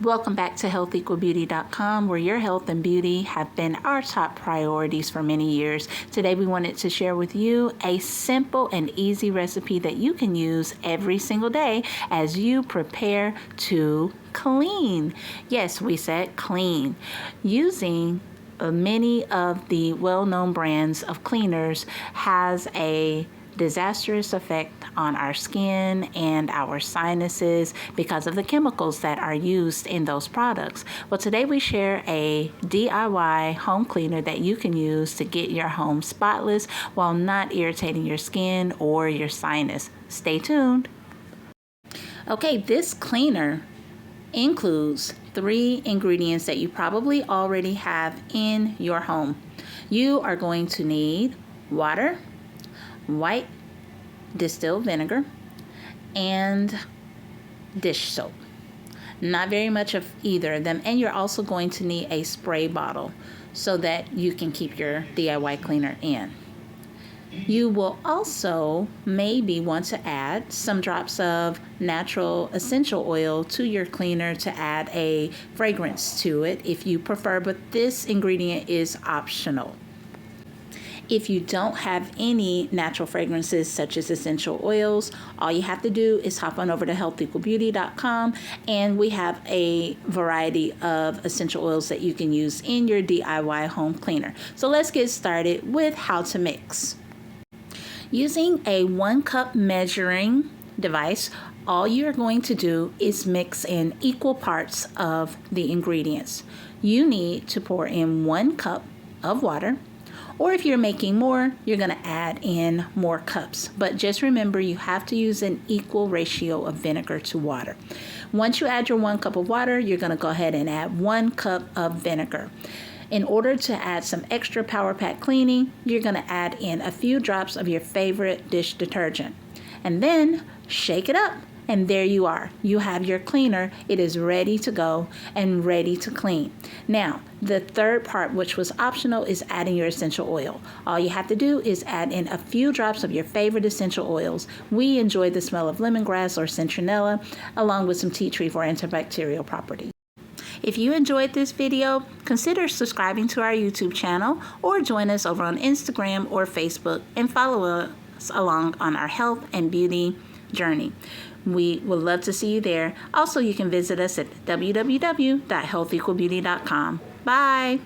Welcome back to HealthEqualBeauty.com, where your health and beauty have been our top priorities for many years. Today we wanted to share with you a simple and easy recipe that you can use every single day as you prepare to clean. Yes, we said clean. Using many of the well-known brands of cleaners has a disastrous effect on our skin and our sinuses because of the chemicals that are used in those products. Well, today we share a DIY home cleaner that you can use to get your home spotless while not irritating your skin or your sinus. Stay tuned. Okay, this cleaner includes 3 ingredients that you probably already have in your home. You are going to need water, white distilled vinegar, and dish soap. Not very much of either of them. And you're also going to need a spray bottle so that you can keep your DIY cleaner in. You will also maybe want to add some drops of natural essential oil to your cleaner to add a fragrance to it if you prefer, but this ingredient is optional. If you don't have any natural fragrances such as essential oils, all you have to do is hop on over to HealthEqualBeauty.com, and we have a variety of essential oils that you can use in your DIY home cleaner. So let's get started with how to mix. Using a 1 cup measuring device, all you're going to do is mix in equal parts of the ingredients. You need to pour in 1 cup of water, or if you're making more, you're going to add in more cups. But just remember, you have to use an equal ratio of vinegar to water. Once you add your 1 cup of water, you're going to go ahead and add 1 cup of vinegar. In order to add some extra power pack cleaning, you're going to add in a few drops of your favorite dish detergent. And then shake it up. And there you are. You have your cleaner. It is ready to go and ready to clean. Now, the third part, which was optional, is adding your essential oil. All you have to do is add in a few drops of your favorite essential oils. We enjoy the smell of lemongrass or citronella, along with some tea tree for antibacterial properties. If you enjoyed this video, consider subscribing to our YouTube channel or join us over on Instagram or Facebook and follow us along on our health and beauty journey. We would love to see you there. Also, you can visit us at www.healthequalbeauty.com. Bye.